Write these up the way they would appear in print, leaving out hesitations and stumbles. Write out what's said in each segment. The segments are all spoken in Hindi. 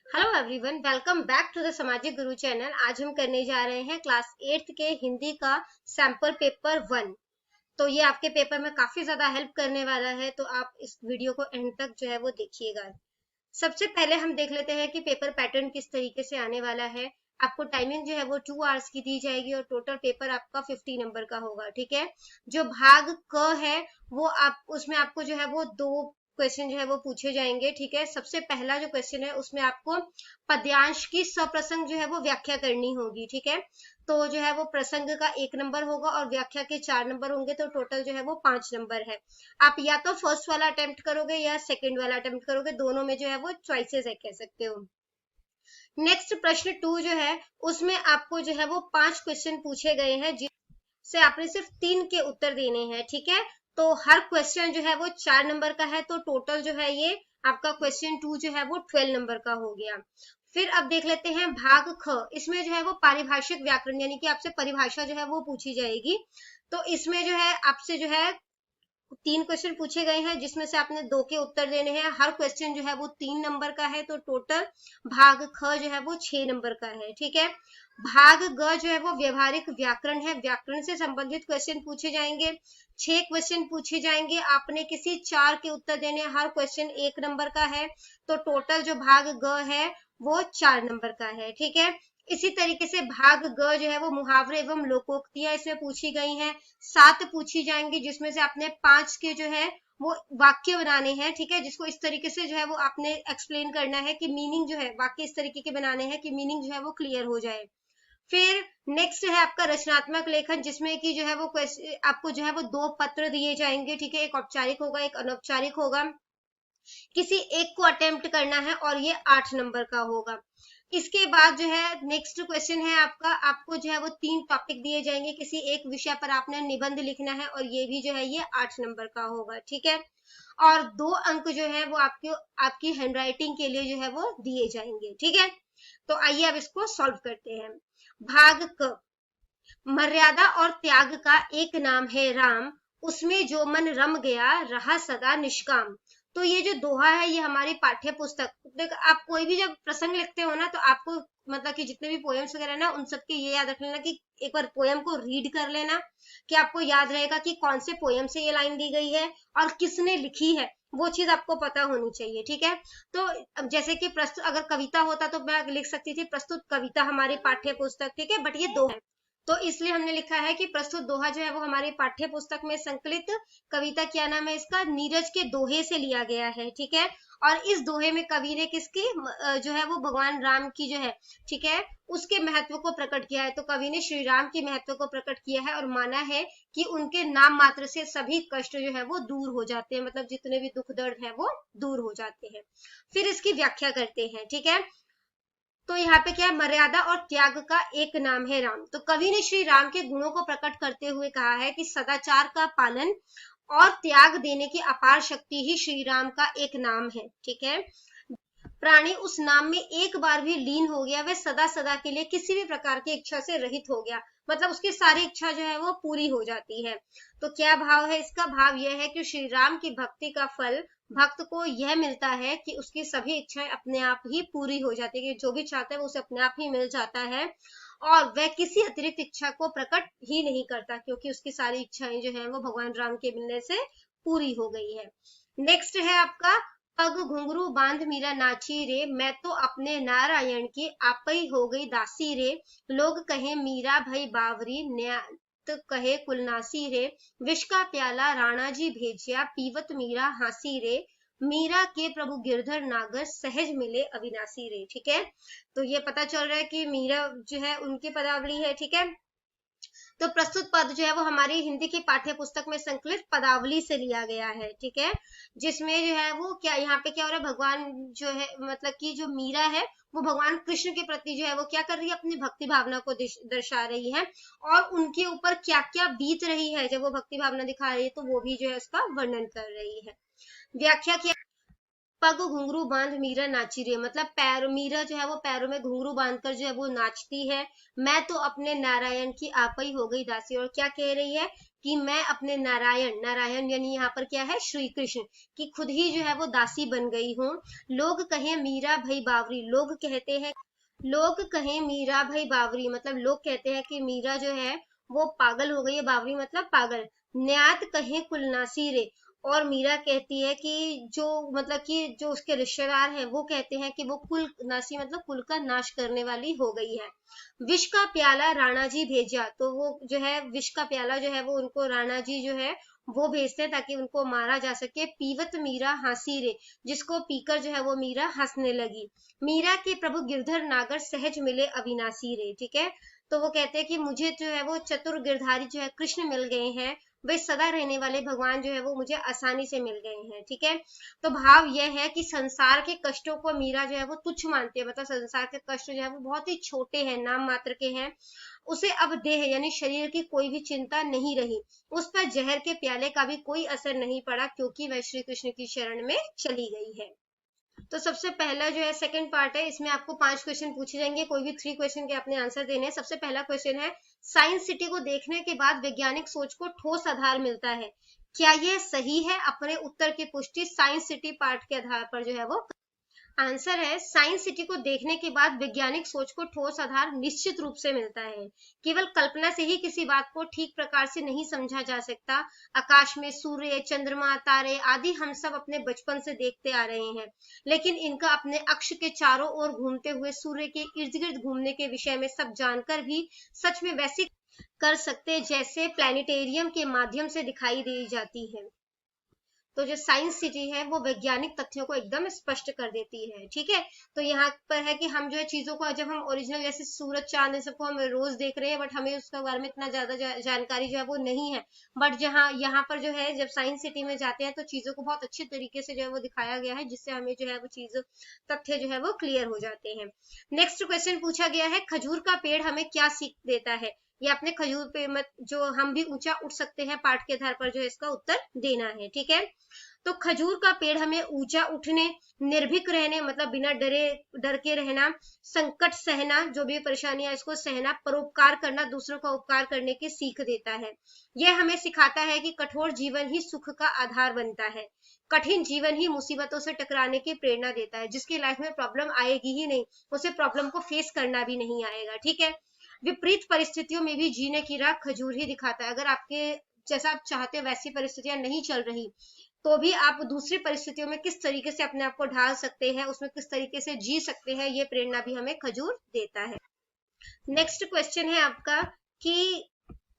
Hello everyone, welcome back to the Samajik Guru channel. आज हम करने जा रहे हैं क्लास 8th के हिंदी का सैंपल पेपर 1। तो ये आपके पेपर में काफी ज्यादा हेल्प करने वाला है, तो आप इस वीडियो को एंड तक जो है वो देखिएगा। सबसे पहले हम देख लेते हैं कि पेपर पैटर्न किस तरीके से आने वाला है। आपको टाइमिंग जो है वो 2 आवर्स की दी जाएगी और टोटल पेपर आपका 50 नंबर का होगा। ठीक है, जो भाग क है वो आप उसमें आपको जो है वो 2 क्वेश्चन जो है वो पूछे जाएंगे। ठीक है, सबसे पहला जो क्वेश्चन है उसमें आपको पद्यांश की सप्रसंग जो है वो व्याख्या करनी होगी। ठीक है, तो जो है वो प्रसंग का 1 नंबर होगा और व्याख्या के 4 नंबर होंगे, तो टोटल जो है वो 5 नंबर है। आप या तो फर्स्ट वाला अटेम्प्ट करोगे या सेकंड वाला अटेम्प्ट करोगे, दोनों में जो है वो चॉइसेस है, कह सकते हो। नेक्स्ट प्रश्न 2 जो है उसमें आपको जो है वो 5 क्वेश्चन पूछे गए हैं, जिससे आपने सिर्फ 3 के उत्तर देने हैं। ठीक है, तो हर क्वेश्चन जो है वो 4 नंबर का है, तो टोटल जो है ये आपका क्वेश्चन 2 जो है वो 12 नंबर का हो गया। फिर अब देख लेते हैं भाग ख। इसमें जो है वो पारिभाषिक व्याकरण यानी कि आपसे परिभाषा जो है वो पूछी जाएगी। तो इसमें जो है आपसे जो है 3 क्वेश्चन पूछे गए हैं, जिसमें से आपने 2 के उत्तर देने हैं। हर क्वेश्चन जो है वो 3 नंबर का है, तो टोटल भाग ख जो है वो 6 नंबर का है। ठीक है, भाग ग जो है वो व्यवहारिक व्याकरण है, व्याकरण से संबंधित क्वेश्चन पूछे जाएंगे। 6 क्वेश्चन पूछे जाएंगे, आपने किसी 4 के उत्तर देने हैं। हर क्वेश्चन 1 नंबर का है, तो टोटल जो भाग ग है वो 4 नंबर का है। ठीक है, इसी तरीके से भाग ग जो है वो मुहावरे एवं लोकोक्तियां इसमें पूछी गई हैं। 7 पूछी जाएंगी, जिसमें से आपने 5 के जो है वो वाक्य बनाने हैं। ठीक है, जिसको इस तरीके से जो है वो आपने एक्सप्लेन करना है कि मीनिंग जो है, वाक्य इस तरीके के बनाने हैं कि मीनिंग जो है वो क्लियर हो जाए। फिर नेक्स्ट है आपका रचनात्मक लेखन, जिसमें कि जो है वो आपको जो है वो 2 पत्र दिए जाएंगे। ठीक है, एक औपचारिक होगा, एक अनौपचारिक होगा। किसी एक को अटेम्प्ट करना है और ये 8 नंबर का होगा। इसके बाद जो है नेक्स्ट क्वेश्चन है आपका, आपको जो है वो 3 टॉपिक दिए जाएंगे, किसी एक विषय पर आपने निबंध लिखना है और ये भी जो है ये 8 नंबर का होगा। ठीक है, और 2 अंक जो है वो आपकी हैंडराइटिंग के लिए जो है वो दिए जाएंगे। ठीक है, तो आइए अब इसको सॉल्व करते हैं। भाग क, मर्यादा और त्याग का एक नाम है राम, उसमें जो मन रम गया रहा सदा निष्काम। तो ये जो दोहा है ये हमारी पाठ्य पुस्तक, देख आप कोई भी जब प्रसंग लिखते हो ना, तो आपको मतलब कि जितने भी पोएम्स वगैरह ना, उन सबके ये याद रख लेना कि एक बार पोएम को रीड कर लेना, कि आपको याद रहेगा कि कौन से पोएम से ये लाइन दी गई है और किसने लिखी है, वो चीज आपको पता होनी चाहिए। ठीक है, तो अब जैसे कि प्रस्तुत अगर कविता होता तो मैं लिख सकती थी प्रस्तुत कविता हमारी पाठ्य पुस्तक। ठीक है, बट ये दो है, तो इसलिए हमने लिखा है कि प्रस्तुत दोहा जो है वो हमारी पाठ्य पुस्तक में संकलित कविता, क्या नाम है इसका, नीरज के दोहे से लिया गया है। ठीक है, और इस दोहे में कवि ने किसकी जो है वो भगवान राम की जो है, ठीक है, उसके महत्व को प्रकट किया है। तो कवि ने श्री राम के महत्व को प्रकट किया है और माना है कि उनके नाम मात्र से सभी कष्ट जो है वो दूर हो जाते हैं, मतलब जितने भी दुख दर्द है वो दूर हो जाते हैं। फिर इसकी व्याख्या करते हैं। ठीक है, तो यहाँ पे क्या है, मर्यादा और त्याग का एक नाम है राम। तो कवि ने श्री राम के गुणों को प्रकट करते हुए कहा है कि सदाचार का पालन और त्याग देने की अपार शक्ति ही श्री राम का एक नाम है। ठीक है, प्राणी उस नाम में एक बार भी लीन हो गया, वह सदा सदा के लिए किसी भी प्रकार की इच्छा से रहित हो गया, मतलब उसकी सारी इच्छा जो है वो पूरी हो जाती है। तो क्या भाव है इसका, भाव यह है कि श्री राम की भक्ति का फल भक्त को यह मिलता है कि उसकी सभी इच्छाएं अपने आप ही पूरी हो जाती है, कि जो भी चाहता है वो उसे अपने आप ही मिल जाता है और वह किसी अतिरिक्त इच्छा को प्रकट ही नहीं करता, क्योंकि उसकी सारी इच्छाएं जो है वो भगवान राम के मिलने से पूरी हो गई है। नेक्स्ट है आपका, पग घुंघरू बांध मीरा नाची रे, मैं तो अपने नारायण की आपई हो गई दासी रे, लोग कहे मीरा भई बावरी, न्यात कहे कुलनासी रे, विष का प्याला राणा जी भेजिया, पीवत मीरा हासी रे, मीरा के प्रभु गिरधर नागर, सहज मिले अविनाशी रे। ठीक है, तो ये पता चल रहा है कि मीरा जो है उनकी पदावली है। ठीक है, तो प्रस्तुत पद जो है वो हमारी हिंदी की पाठ्य पुस्तक में संकलित पदावली से लिया गया है। ठीक है, जिसमें जो है वो क्या यहाँ पे क्या हो रहा है, भगवान जो है मतलब कि जो मीरा है वो भगवान कृष्ण के प्रति जो है वो क्या कर रही है, अपनी भक्ति भावना को दर्शा रही है और उनके ऊपर क्या क्या बीत रही है जब वो भक्ति भावना दिखा रही है, तो वो भी जो है उसका वर्णन कर रही है। व्याख्या किया, पग घुंघरू बांध मीरा नाची रे, मतलब पैर, मीरा जो है वो पैरों में घुंघरू बांधकर जो है वो नाचती है। मैं तो अपने नारायण की आपई हो गई दासी, और क्या कह रही है कि मैं अपने नारायण, नारायण यानी यहाँ पर क्या है, श्री कृष्ण की खुद ही जो है वो दासी बन गई हूँ। लोग कहें मीरा भई बावरी, लोग कहें मीरा भाई बावरी, मतलब लोग कहते हैं कि मीरा जो है वो पागल हो गई है, बावरी मतलब पागल। न्यात कहें कुलनासी रे, और मीरा कहती है कि जो मतलब कि जो उसके रिश्तेदार हैं वो कहते हैं कि वो कुल नासी मतलब कुल का नाश करने वाली हो गई है। विष का प्याला राणा जी भेजा, तो वो जो है विष का प्याला जो है वो उनको राणा जी जो है वो भेजते हैं ताकि उनको मारा जा सके। पीवत मीरा हंसी रे, जिसको पीकर जो है वो मीरा हंसने लगी। मीरा के प्रभु गिरधर नागर सहज मिले अविनाशी रे, ठीक है। तो वो कहते हैं कि मुझे जो है वो चतुर गिरधारी जो है कृष्ण मिल गए हैं, वे सदा रहने वाले भगवान जो है वो मुझे आसानी से मिल गए हैं, ठीक है। तो भाव यह है कि संसार के कष्टों को मीरा जो है वो तुच्छ मानती है, मतलब संसार के कष्ट जो है वो बहुत ही छोटे हैं, नाम मात्र के हैं। उसे अब देह यानी शरीर की कोई भी चिंता नहीं रही, उस पर जहर के प्याले का भी कोई असर नहीं पड़ा, क्योंकि वह श्री कृष्ण की शरण में चली गई है। तो सबसे पहला जो है सेकंड पार्ट है, इसमें आपको 5 क्वेश्चन पूछे जाएंगे, कोई भी 3 क्वेश्चन के आपने आंसर देने हैं। सबसे पहला क्वेश्चन है, साइंस सिटी को देखने के बाद वैज्ञानिक सोच को ठोस आधार मिलता है, क्या यह सही है? अपने उत्तर की पुष्टि साइंस सिटी पार्ट के आधार पर जो है वो आंसर है, साइंस सिटी को देखने के बाद वैज्ञानिक सोच को ठोस आधार निश्चित रूप से मिलता है। केवल कल्पना से ही किसी बात को ठीक प्रकार से नहीं समझा जा सकता। आकाश में सूर्य, चंद्रमा, तारे आदि हम सब अपने बचपन से देखते आ रहे हैं, लेकिन इनका अपने अक्ष के चारों ओर घूमते हुए सूर्य के इर्द गिर्द घूमने के विषय में सब जानकर भी सच में वैसे कर सकते जैसे प्लानिटेरियम के माध्यम से दिखाई दी जाती है। तो जो साइंस सिटी है वो वैज्ञानिक तथ्यों को एकदम स्पष्ट कर देती है, ठीक है। तो यहाँ पर है कि हम जो है चीजों को जब हम ओरिजिनल जैसे सूरज चांद इन सबको हम रोज देख रहे हैं, बट हमें उसके बारे में इतना ज्यादा जानकारी जो है वो नहीं है। बट जहाँ यहाँ पर जो है जब साइंस सिटी में जाते हैं तो चीजों को बहुत अच्छे तरीके से जो है वो दिखाया गया है, जिससे हमें जो है वो चीज तथ्य जो है वो क्लियर हो जाते हैं। नेक्स्ट क्वेश्चन पूछा गया है, खजूर का पेड़ हमें क्या सीख देता है? ये अपने खजूर पे मत जो हम भी ऊंचा उठ सकते हैं पाठ के आधार पर जो है इसका उत्तर देना है, ठीक है। तो खजूर का पेड़ हमें ऊंचा उठने, निर्भीक रहने मतलब बिना डर के रहना, संकट सहना, जो भी परेशानियां इसको सहना, परोपकार करना, दूसरों का उपकार करने की सीख देता है। यह हमें सिखाता है कि कठोर जीवन ही सुख का आधार बनता है, कठिन जीवन ही मुसीबतों से टकराने की प्रेरणा देता है। जिसकी लाइफ में प्रॉब्लम आएगी ही नहीं, उसे प्रॉब्लम को फेस करना भी नहीं आएगा, ठीक है। विपरीत परिस्थितियों में भी जीने की राह खजूर ही दिखाता है। अगर आपके जैसा आप चाहते हो वैसी परिस्थितियां नहीं चल रही, तो भी आप दूसरी परिस्थितियों में किस तरीके से अपने आप को ढाल सकते हैं, उसमें किस तरीके से जी सकते हैं, ये प्रेरणा भी हमें खजूर देता है। नेक्स्ट क्वेश्चन है आपका कि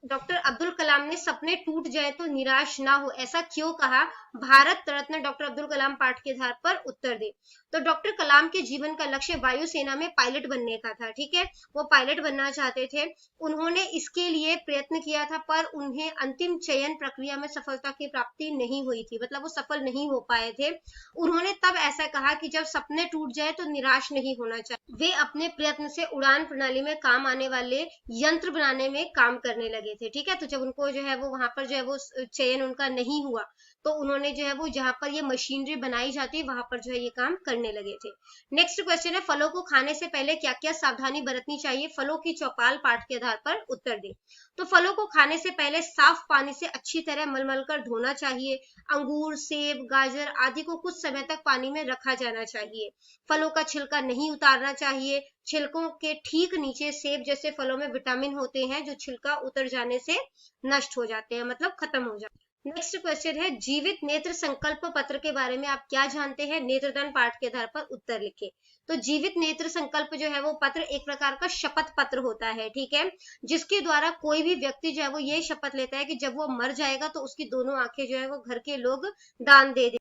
डॉक्टर अब्दुल कलाम ने सपने टूट जाए तो निराश ना हो, ऐसा क्यों कहा? भारत रत्न डॉक्टर अब्दुल कलाम पाठ के आधार पर उत्तर दे। तो डॉक्टर कलाम के जीवन का लक्ष्य वायुसेना में पायलट बनने का था, ठीक है। वो पायलट बनना चाहते थे। उन्होंने इसके लिए प्रयत्न किया था, पर उन्हें अंतिम चयन प्रक्रिया में सफलता की प्राप्ति नहीं हुई थी, मतलब वो सफल नहीं हो पाए थे। उन्होंने तब ऐसा कहा कि जब सपने टूट जाए तो निराश नहीं होना चाहिए। वे अपने प्रयत्न से उड़ान प्रणाली में काम आने वाले यंत्र बनाने में काम करने लगे थे, ठीक है। तो जब उनको जो है वो वहां पर जो है वो चयन उनका नहीं हुआ, तो उन्होंने जो है वो जहां पर ये मशीनरी बनाई जाती है वहां पर जो है ये काम करने लगे थे। नेक्स्ट क्वेश्चन है, फलों को खाने से पहले क्या क्या सावधानी बरतनी चाहिए? फलों की चौपाल पाठ के आधार पर उत्तर दे। तो फलों को खाने से पहले साफ पानी से अच्छी तरह मलमल कर धोना चाहिए। अंगूर, सेब, गाजर आदि को कुछ समय तक पानी में रखा जाना चाहिए। फलों का छिलका नहीं उतारना चाहिए। छिलकों के ठीक नीचे सेब जैसे फलों में विटामिन होते हैं, जो छिलका उतर जाने से नष्ट हो जाते हैं, मतलब खत्म हो जाते हैं। नेक्स्ट क्वेश्चन है, जीवित नेत्र संकल्प पत्र के बारे में आप क्या जानते हैं? नेत्रदान पाठ के आधार पर उत्तर लिखें। तो जीवित नेत्र संकल्प जो है वो पत्र एक प्रकार का शपथ पत्र होता है, ठीक है, जिसके द्वारा कोई भी व्यक्ति जो है वो ये शपथ लेता है कि जब वो मर जाएगा तो उसकी दोनों आंखें जो है वो घर के लोग दान दे दें,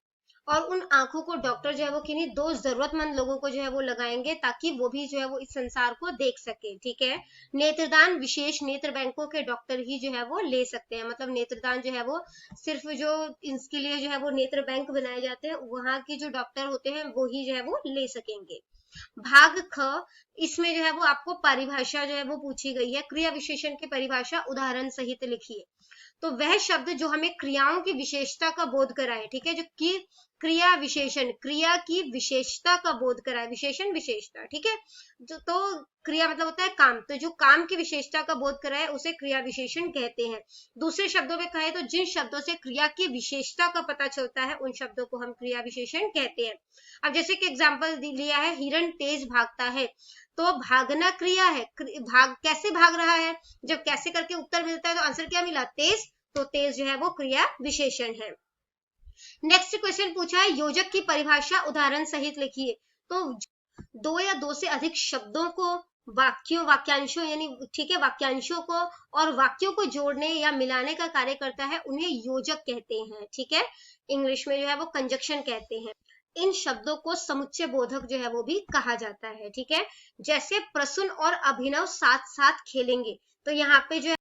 और उन आंखों को डॉक्टर जो है वो किन्हीं 2 जरूरतमंद लोगों को जो है वो लगाएंगे, ताकि वो भी जो है वो इस संसार को देख सके, ठीक है। नेत्रदान विशेष नेत्र बैंकों के डॉक्टर ही जो है वो ले सकते हैं, मतलब नेत्रदान जो है वो सिर्फ जो इसके लिए जो है वो नेत्र बैंक बनाए जाते हैं, वहां के जो डॉक्टर होते हैं वो ही जो है वो ले सकेंगे। भाग ख, इसमें जो है वो आपको परिभाषा जो है वो पूछी गई है। क्रिया विशेषण की परिभाषा उदाहरण सहित लिखिए। तो वह शब्द जो हमें क्रियाओं की विशेषता का बोध कराए, ठीक है, जो कि क्रिया विशेषण, क्रिया की विशेषता का बोध कराए, विशेषण विशेषता, ठीक है। तो क्रिया मतलब होता है काम, तो जो काम की विशेषता का बोध कराए उसे क्रिया विशेषण कहते हैं। दूसरे शब्दों में कहें तो जिन शब्दों से क्रिया की विशेषता का पता चलता है उन शब्दों को हम क्रिया विशेषण कहते हैं। अब जैसे कि एग्जाम्पल लिया है, हिरण तेज भागता है, तो भागना क्रिया है, भाग कैसे भाग रहा है, जब कैसे करके उत्तर मिलता है तो आंसर क्या मिला, तेज, तो तेज जो है वो क्रिया विशेषण है। नेक्स्ट क्वेश्चन पूछा है, योजक की परिभाषा उदाहरण सहित लिखिए। तो दो या दो से अधिक शब्दों को, वाक्यों, वाक्यांशों यानी, ठीक है, वाक्यांशों को और वाक्यों को जोड़ने या मिलाने का कार्य करता है, उन्हें योजक कहते हैं, ठीक है। इंग्लिश में जो है वो कंजक्शन कहते हैं। इन शब्दों को समुच्चय बोधक जो है वो भी कहा जाता है, ठीक है। जैसे प्रसून और अभिनव साथ साथ खेलेंगे, तो यहाँ पे जो है,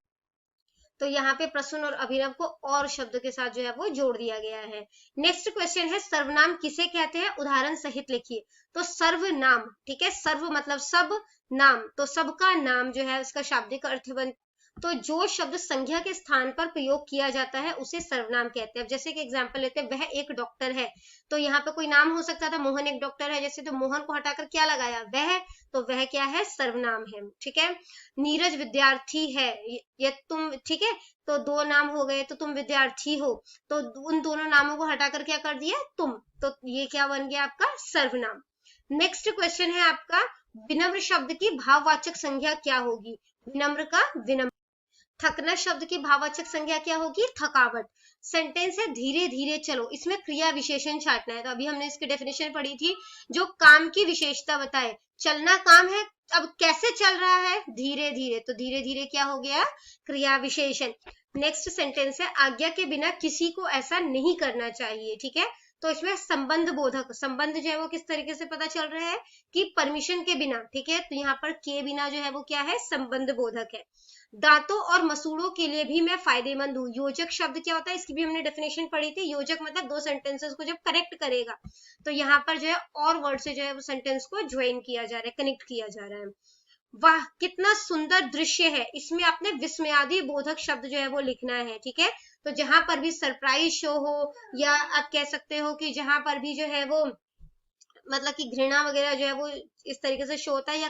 तो यहाँ पे प्रसून और अभिनव को और शब्द के साथ जो है वो जोड़ दिया गया है। नेक्स्ट क्वेश्चन है, सर्वनाम किसे कहते हैं, उदाहरण सहित लिखिए। तो सर्वनाम, ठीक है, सर्व मतलब सब, नाम तो सबका नाम जो है उसका शाब्दिक अर्थ बन, तो जो शब्द संज्ञा के स्थान पर प्रयोग किया जाता है उसे सर्वनाम कहते हैं। अब जैसे कि एग्जांपल लेते हैं, वह एक डॉक्टर है, तो यहाँ पे कोई नाम हो सकता था, मोहन एक डॉक्टर है जैसे, तो मोहन को हटाकर क्या लगाया, वह, तो वह क्या है, सर्वनाम है, ठीक है। नीरज विद्यार्थी है, ये तुम, ठीक है, तो दो नाम हो गए, तो तुम विद्यार्थी हो, तो उन दोनों नामों को हटाकर क्या कर दिया, तुम, तो ये क्या बन गया आपका सर्वनाम। नेक्स्ट क्वेश्चन है आपका, विनम्र शब्द की भाववाचक संज्ञा क्या होगी, विनम्र का विनम्र। थकना शब्द की भाववाचक संज्ञा क्या होगी, थकावट। सेंटेंस है, धीरे धीरे चलो, इसमें क्रिया विशेषण छांटना है, तो अभी हमने इसकी डेफिनेशन पढ़ी थी, जो काम की विशेषता बताए, चलना काम है, अब कैसे चल रहा है, धीरे धीरे, तो धीरे धीरे क्या हो गया, क्रिया विशेषण। नेक्स्ट सेंटेंस है, आज्ञा के बिना किसी को ऐसा नहीं करना चाहिए, ठीक है, तो इसमें संबंध बोधक, संबंध जो है वो किस तरीके से पता चल रहा है कि परमिशन के बिना, ठीक है, तो यहाँ पर के बिना जो है वो क्या है, संबंध बोधक है। दांतों और मसूड़ों के लिए भी मैं फायदेमंद हूँ, योजक शब्द क्या होता है, इसकी भी हमने डेफिनेशन पढ़ी थी, योजक मतलब दो सेंटेंसेस को जब करेक्ट करेगा, तो यहाँ पर जो है और वर्ड से जो है वो सेंटेंस को ज्वाइन किया जा रहा है, कनेक्ट किया जा रहा है। वाह कितना सुंदर दृश्य है, इसमें आपने विस्मयादि बोधक शब्द जो है वो लिखना है, ठीक है। तो जहां पर भी सरप्राइज शो हो, या आप कह सकते हो कि जहां पर भी जो है वो मतलब कि घृणा वगैरह जो है वो इस तरीके से शो होता है, या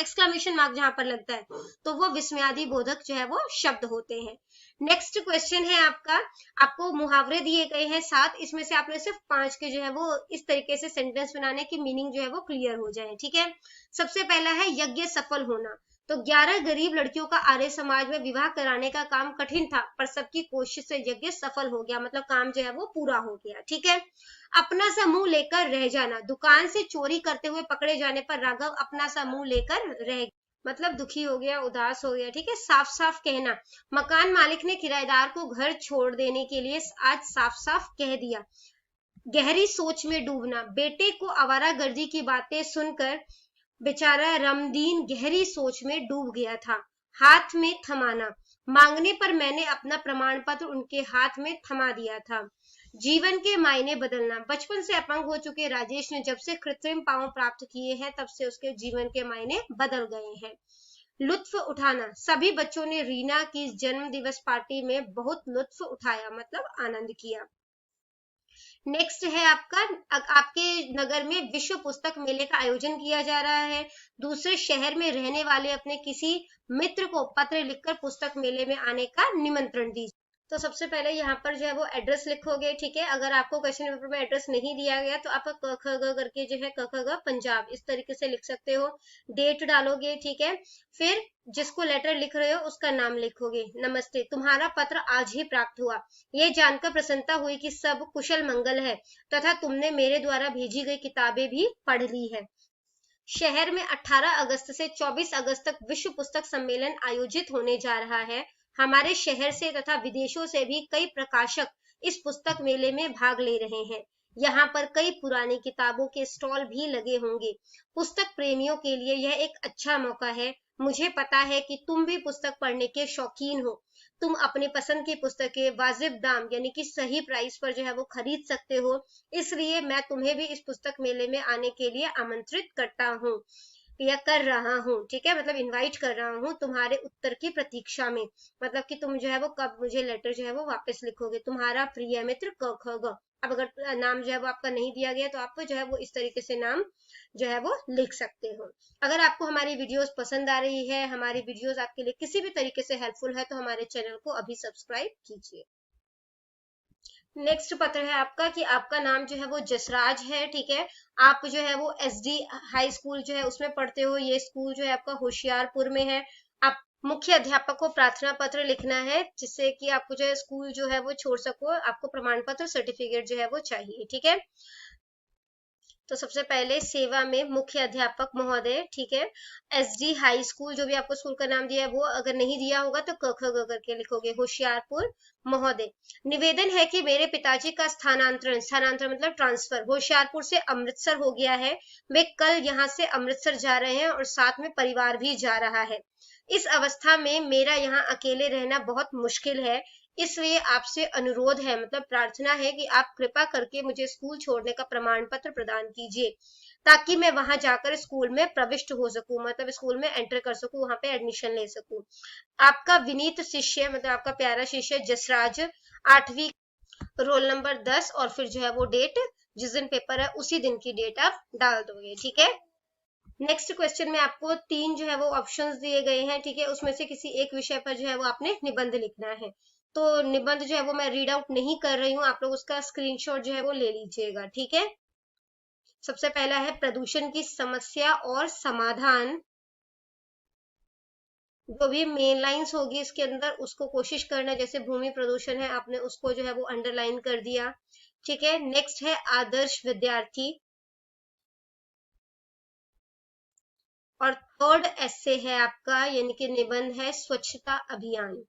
एक्सक्लेमेशन मार्क जहां पर लगता है, तो वो विस्मयादि बोधक जो है वो शब्द होते हैं। नेक्स्ट क्वेश्चन है आपका, आपको मुहावरे दिए गए हैं 7, इसमें से आपने सिर्फ 5 के जो है वो इस तरीके से सेंटेंस बनाने की मीनिंग जो है वो क्लियर हो जाए, ठीक है। सबसे पहला है यज्ञ सफल होना, तो 11 गरीब लड़कियों का आर्य समाज में विवाह कराने का काम कठिन था, पर सबकी कोशिश से यज्ञ सफल हो गया, मतलब काम जो है वो पूरा हो गया, ठीक है। अपना सा मुंह लेकर रह जाना, दुकान से चोरी करते हुए पकड़े जाने पर राघव अपना सा मुंह लेकर रह, मतलब दुखी हो गया, उदास हो गया, ठीक है। साफ साफ कहना, मकान मालिक ने किराएदार को घर छोड़ देने के लिए आज साफ साफ कह दिया। गहरी सोच में डूबना, बेटे को आवारागर्दी की बातें सुनकर बेचारा रमदीन गहरी सोच में डूब गया था। हाथ में थमाना, मांगने पर मैंने अपना प्रमाण पत्र उनके हाथ में थमा दिया था। जीवन के मायने बदलना, बचपन से अपंग हो चुके राजेश ने जब से कृत्रिम पांव प्राप्त किए हैं तब से उसके जीवन के मायने बदल गए हैं। लुत्फ उठाना, सभी बच्चों ने रीना की जन्म दिवस पार्टी में बहुत लुत्फ उठाया, मतलब आनंद किया। नेक्स्ट है आपका, आपके नगर में विश्व पुस्तक मेले का आयोजन किया जा रहा है, दूसरे शहर में रहने वाले अपने किसी मित्र को पत्र लिखकर पुस्तक मेले में आने का निमंत्रण दीजिए। तो सबसे पहले यहाँ पर जो है वो एड्रेस लिखोगे, ठीक है। अगर आपको क्वेश्चन पेपर में एड्रेस नहीं दिया गया तो आप क ख ग करके जो है क ख ग पंजाब इस तरीके से लिख सकते हो, डेट डालोगे, ठीक है। फिर जिसको लेटर लिख रहे हो उसका नाम लिखोगे, नमस्ते, तुम्हारा पत्र आज ही प्राप्त हुआ, ये जानकर प्रसन्नता हुई कि सब कुशल मंगल है तथा तुमने मेरे द्वारा भेजी गई किताबें भी पढ़ ली है। शहर में 18 अगस्त से 24 अगस्त तक विश्व पुस्तक सम्मेलन आयोजित होने जा रहा है, हमारे शहर से तथा विदेशों से भी कई प्रकाशक इस पुस्तक मेले में भाग ले रहे हैं, यहाँ पर कई पुरानी किताबों के स्टॉल भी लगे होंगे, पुस्तक प्रेमियों के लिए यह एक अच्छा मौका है, मुझे पता है कि तुम भी पुस्तक पढ़ने के शौकीन हो, तुम अपने पसंद की पुस्तकें वाजिब दाम यानी कि सही प्राइस पर जो है वो खरीद सकते हो, इसलिए मैं तुम्हें भी इस पुस्तक मेले में आने के लिए आमंत्रित करता हूँ या कर रहा हूँ, ठीक है, मतलब इनवाइट कर रहा हूँ तुम्हारे उत्तर की प्रतीक्षा में, मतलब कि तुम जो है वो कब मुझे लेटर जो है वो वापस लिखोगे, तुम्हारा प्रिय मित्र क ख ग, अब अगर नाम जो है वो आपका नहीं दिया गया तो आप जो है वो इस तरीके से नाम जो है वो लिख सकते हो। अगर आपको हमारी वीडियोस पसंद आ रही है, हमारी वीडियोस आपके लिए किसी भी तरीके से हेल्पफुल है, तो हमारे चैनल को अभी सब्सक्राइब कीजिए। नेक्स्ट पत्र है आपका कि आपका नाम जो है वो जसराज है, ठीक है। आप जो है वो SD हाई स्कूल जो है उसमें पढ़ते हो। ये स्कूल जो है आपका होशियारपुर में है। आप मुख्य अध्यापक को प्रार्थना पत्र लिखना है, जिससे कि आपको जो है स्कूल जो है वो छोड़ सको। आपको प्रमाण पत्र सर्टिफिकेट जो है वो चाहिए, ठीक है। तो सबसे पहले सेवा में मुख्य अध्यापक महोदय, ठीक है। SD हाई स्कूल, जो भी आपको स्कूल का नाम दिया है वो अगर नहीं दिया होगा तो क ख ग करके लिखोगे, होशियारपुर महोदय। निवेदन है कि मेरे पिताजी का स्थानांतरण, स्थानांतरण मतलब ट्रांसफर, होशियारपुर से अमृतसर हो गया है। वे कल यहाँ से अमृतसर जा रहे हैं और साथ में परिवार भी जा रहा है। इस अवस्था में मेरा यहाँ अकेले रहना बहुत मुश्किल है, इसलिए आपसे अनुरोध है, मतलब प्रार्थना है कि आप कृपा करके मुझे स्कूल छोड़ने का प्रमाण पत्र प्रदान कीजिए, ताकि मैं वहां जाकर स्कूल में प्रविष्ट हो सकूं, मतलब स्कूल में एंटर कर सकूं, वहां पे एडमिशन ले सकूं। आपका विनीत शिष्य, मतलब आपका प्यारा शिष्य जसराज, 8वीं, रोल नंबर 10, और फिर जो है वो डेट, जिस दिन पेपर है उसी दिन की डेट आप डाल दोगे, ठीक है। नेक्स्ट क्वेश्चन में आपको 3 जो है वो ऑप्शंस दिए गए हैं, ठीक है। उसमें से किसी एक विषय पर जो है वो आपने निबंध लिखना है। तो निबंध जो है वो मैं रीड आउट नहीं कर रही हूँ, आप लोग उसका स्क्रीनशॉट जो है वो ले लीजिएगा, ठीक है। सबसे पहला है प्रदूषण की समस्या और समाधान। जो भी मेन लाइंस होगी इसके अंदर उसको कोशिश करना, जैसे भूमि प्रदूषण है आपने उसको जो है वो अंडरलाइन कर दिया, ठीक है। नेक्स्ट है आदर्श विद्यार्थी, और थर्ड ऐसे है आपका, यानी कि निबंध है स्वच्छता अभियान।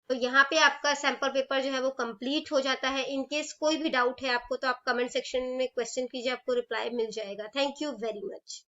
तो यहाँ पे आपका सैंपल पेपर जो है वो कंप्लीट हो जाता है। इन केस कोई भी डाउट है आपको तो आप कमेंट सेक्शन में क्वेश्चन कीजिए, आपको रिप्लाई मिल जाएगा। Thank you very much.